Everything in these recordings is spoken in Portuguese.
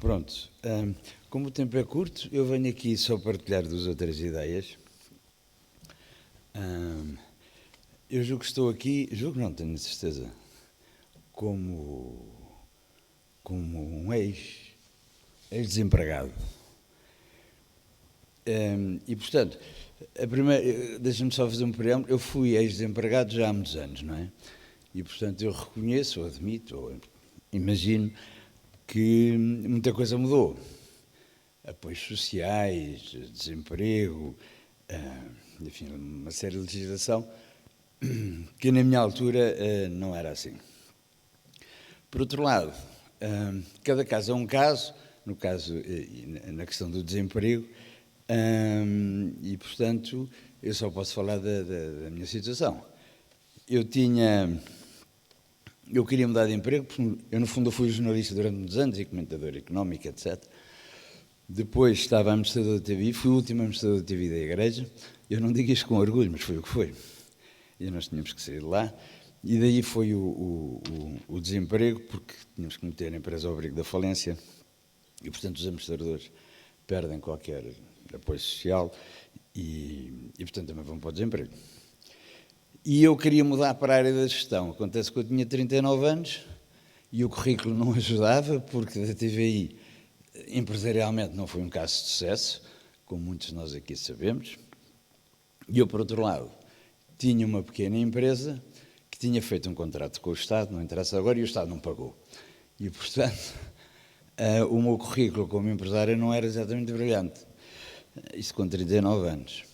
Pronto, como o tempo é curto, eu venho aqui só partilhar duas ou três ideias. Eu julgo que estou aqui, julgo não, tenho certeza, como um ex-desempregado. E, portanto, deixa-me só fazer um preâmbulo, eu fui ex-desempregado já há muitos anos, não é? E, portanto, eu reconheço, ou admito, ou imagino que muita coisa mudou. Apoios sociais, desemprego, enfim, uma série de legislação que na minha altura não era assim. Por outro lado, cada caso é um caso, no caso, na questão do desemprego, e, portanto, eu só posso falar da minha situação. Eu queria mudar de emprego, porque eu, no fundo, fui jornalista durante muitos anos e comentador económico, etc. Depois estava administrador da TVI, fui o último administrador da TVI da Igreja. Eu não digo isto com orgulho, mas foi o que foi. E nós tínhamos que sair de lá. E daí foi o desemprego, porque tínhamos que meter a empresa ao abrigo da falência. E, portanto, os administradores perdem qualquer apoio social e portanto, também vão para o desemprego. E eu queria mudar para a área da gestão. Acontece que eu tinha 39 anos e o currículo não ajudava, porque da TVI, empresarialmente, não foi um caso de sucesso, como muitos de nós aqui sabemos. E eu, por outro lado, tinha uma pequena empresa que tinha feito um contrato com o Estado, não interessa agora, e o Estado não pagou. E, portanto, o meu currículo como empresário não era exatamente brilhante. Isso com 39 anos.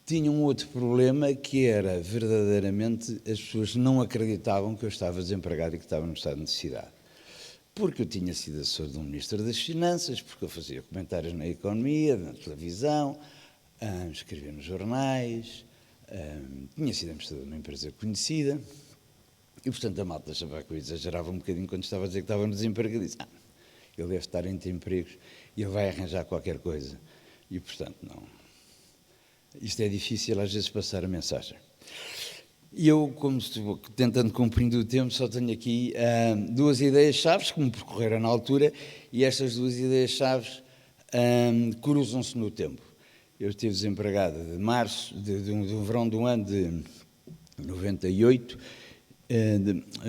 Tinha um outro problema que era, verdadeiramente, as pessoas não acreditavam que eu estava desempregado e que estava num estado de necessidade. Porque eu tinha sido assessor de um Ministro das Finanças, porque eu fazia comentários na economia, na televisão, escrevia nos jornais, tinha sido administrador de uma empresa conhecida, e, portanto, a malta achava que eu exagerava um bocadinho quando estava a dizer que estava no desemprego, e disse, ele deve estar entre empregos e ele vai arranjar qualquer coisa. E, portanto, não. Isto é difícil às vezes passar a mensagem. E eu, como estou tentando cumprir o tempo, só tenho aqui duas ideias-chave que me percorreram na altura, e estas duas ideias-chave cruzam-se no tempo. Eu estive desempregado de março, do verão de um ano de 98,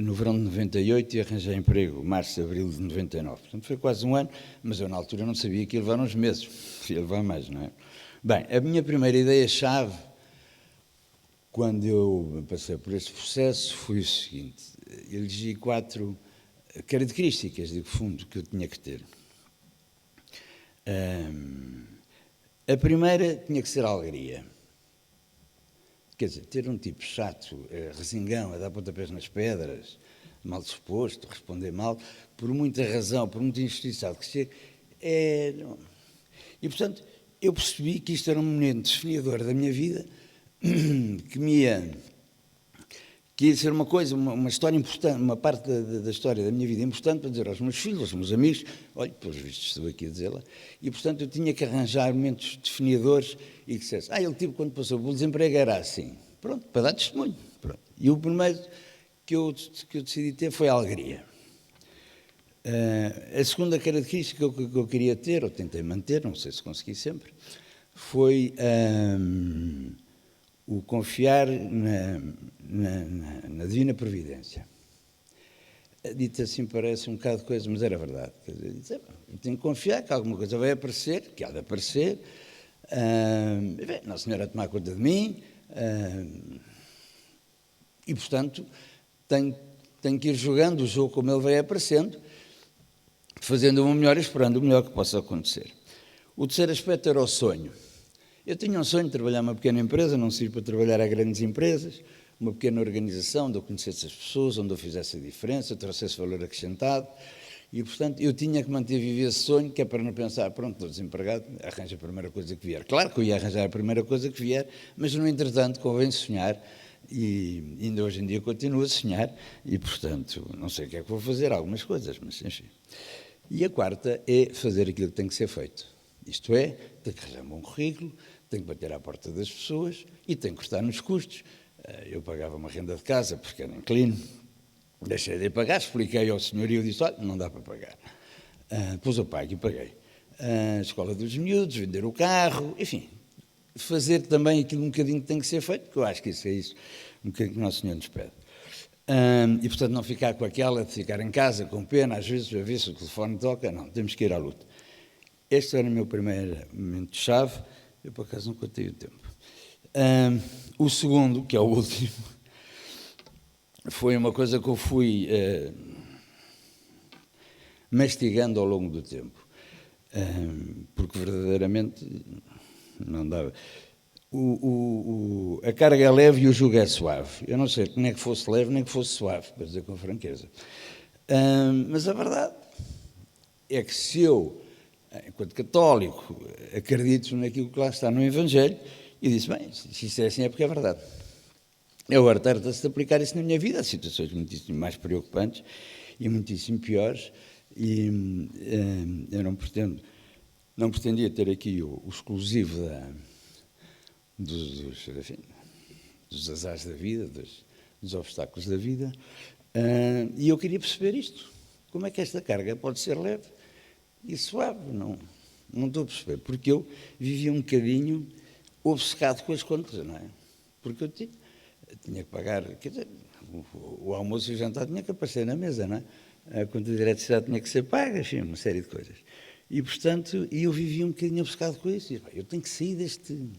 no verão de 98, e arranjei emprego março, abril de 99. Portanto, foi quase um ano, mas eu na altura não sabia que ia levar uns meses, ia levar mais, não é? Bem, a minha primeira ideia-chave, quando eu passei por este processo, foi o seguinte: elegi 4 características de fundo que eu tinha que ter. A primeira tinha que ser a alegria. Quer dizer, ter um tipo chato, resingão, a dar pontapés nas pedras, mal disposto, responder mal, por muita razão, por muita injustiçado que seja, E, portanto, eu percebi que isto era um momento definiador da minha vida, que ia ser uma coisa, uma história importante, uma parte da história da minha vida importante para dizer aos meus filhos, aos meus amigos, olha, pelos vistos estou aqui a dizê-la, e, portanto, eu tinha que arranjar momentos definidores e que dissesse, ele tipo, quando passou pelo desemprego era assim. Pronto, para dar testemunho. Pronto. E o primeiro que eu decidi ter foi a alegria. A segunda característica que eu queria ter, ou tentei manter, não sei se consegui sempre, foi o confiar na divina providência. Dito assim parece um bocado de coisa, mas era verdade. Quer dizer, eu tenho que confiar que alguma coisa vai aparecer, que há de aparecer, Nossa Senhora a tomar conta de mim, e, portanto, tenho que ir jogando o jogo como ele vai aparecendo, fazendo o melhor e esperando o melhor que possa acontecer. O terceiro aspecto era o sonho. Eu tinha um sonho de trabalhar numa pequena empresa, não sirvo para trabalhar a grandes empresas, uma pequena organização onde eu conhecesse as pessoas, onde eu fizesse a diferença, trouxesse valor acrescentado, e, portanto, eu tinha que manter viver esse sonho, que é para não pensar, pronto, estou desempregado, arranja a primeira coisa que vier. Claro que eu ia arranjar a primeira coisa que vier, mas, no entretanto, convém sonhar, e ainda hoje em dia continuo a sonhar, e, portanto, não sei o que é que vou fazer, algumas coisas, mas, enfim. E a quarta é fazer aquilo que tem que ser feito. Isto é, tem que arranjar um bom currículo, tem que bater à porta das pessoas e tem que cortar nos custos. Eu pagava uma renda de casa porque era inquilino, deixei de pagar, expliquei ao senhor e eu disse, olha, não dá para pagar. Depois eu pago e paguei. A escola dos miúdos, vender o carro, enfim, fazer também aquilo um bocadinho que tem que ser feito, porque eu acho que isso é isso, um bocadinho que o Nosso Senhor nos pede. E, portanto, não ficar com aquela de ficar em casa com pena, às vezes, a ver se o telefone toca, não, temos que ir à luta. Este era o meu primeiro momento-chave, eu, por acaso, não contei o tempo. O segundo, que é o último, foi uma coisa que eu fui mastigando ao longo do tempo, porque verdadeiramente não dava. A carga é leve e o jugo é suave. Eu não sei nem que fosse leve nem que fosse suave, para dizer com franqueza. Mas a verdade é que se eu, enquanto católico, acredito naquilo que lá está no Evangelho, e disse, bem, se isso é assim é porque é verdade. Agora trata-se de aplicar isso na minha vida, há situações muitíssimo mais preocupantes e muitíssimo piores, e eu não pretendia ter aqui o exclusivo dos azares da vida, dos obstáculos da vida, e eu queria perceber isto. Como é que esta carga pode ser leve e suave? Não estou a perceber, porque eu vivia um bocadinho obcecado com as contas, não é? Porque eu tinha que pagar, quer dizer, o almoço e o jantar tinha que aparecer na mesa, não é? A conta de eletricidade tinha que ser paga, enfim, uma série de coisas. E, portanto, eu vivia um bocadinho obcecado com isso. E, eu tenho que sair deste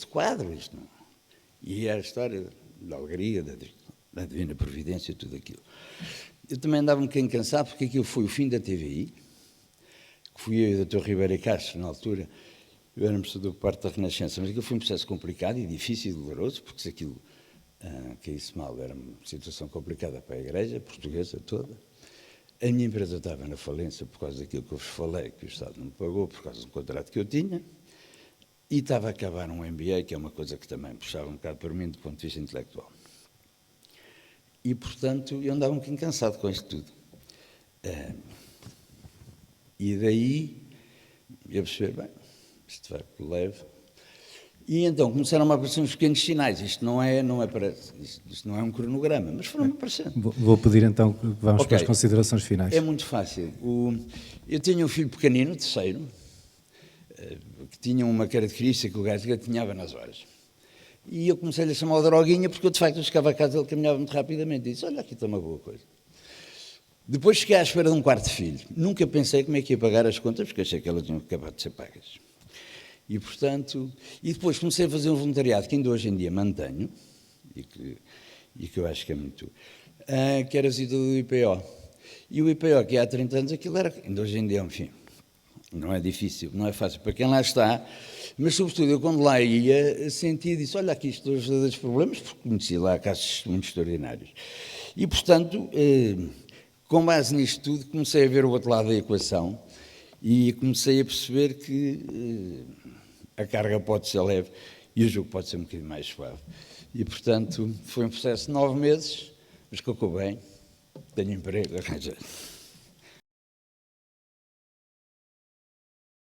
quadro. Isto não. E é a história da alegria, da divina providência e tudo aquilo. Eu também andava um bocadinho cansado, porque aquilo foi o fim da TVI, que fui eu e o Dr. Ribeiro Castro, na altura. Eu era embaixador por parte da Renascença, mas aquilo foi um processo complicado e difícil e doloroso, porque se aquilo caísse mal, era uma situação complicada para a Igreja portuguesa toda. A minha empresa estava na falência por causa daquilo que eu vos falei, que o Estado não me pagou, por causa do contrato que eu tinha, e estava a acabar um MBA, que é uma coisa que também puxava um bocado para mim do ponto de vista intelectual. E, portanto, eu andava um bocadinho cansado com isto tudo. E daí, eu percebi, bem, isto vai por leve. E então começaram a aparecer uns pequenos sinais. Isto não é um cronograma, mas foram aparecendo. Vou pedir então que vamos para as considerações finais. É muito fácil. Eu tinha um filho pequenino, terceiro, que tinha uma característica que o gajo gatinhava nas horas. E eu comecei-lhe a chamar o Droguinha, porque eu, de facto, chegava a casa, ele caminhava muito rapidamente. E disse, olha, aqui está uma boa coisa. Depois cheguei à espera de um quarto filho. Nunca pensei como é que ia pagar as contas, porque achei que elas tinham acabado de ser pagas. E, portanto, depois comecei a fazer um voluntariado que ainda hoje em dia mantenho, e que eu acho que é muito, que era a visita do IPO. E o IPO, que há 30 anos, aquilo era, ainda hoje em dia, enfim, não é difícil, não é fácil para quem lá está, mas, sobretudo, eu quando lá ia, sentia e disse, olha, aqui estou a resolver os problemas, porque conheci lá casos muito extraordinários. E, portanto, com base nisto tudo, comecei a ver o outro lado da equação e comecei a perceber que a carga pode ser leve e o jogo pode ser um bocadinho mais suave. E, portanto, foi um processo de 9 meses, mas correu bem, tenho emprego, arranjei.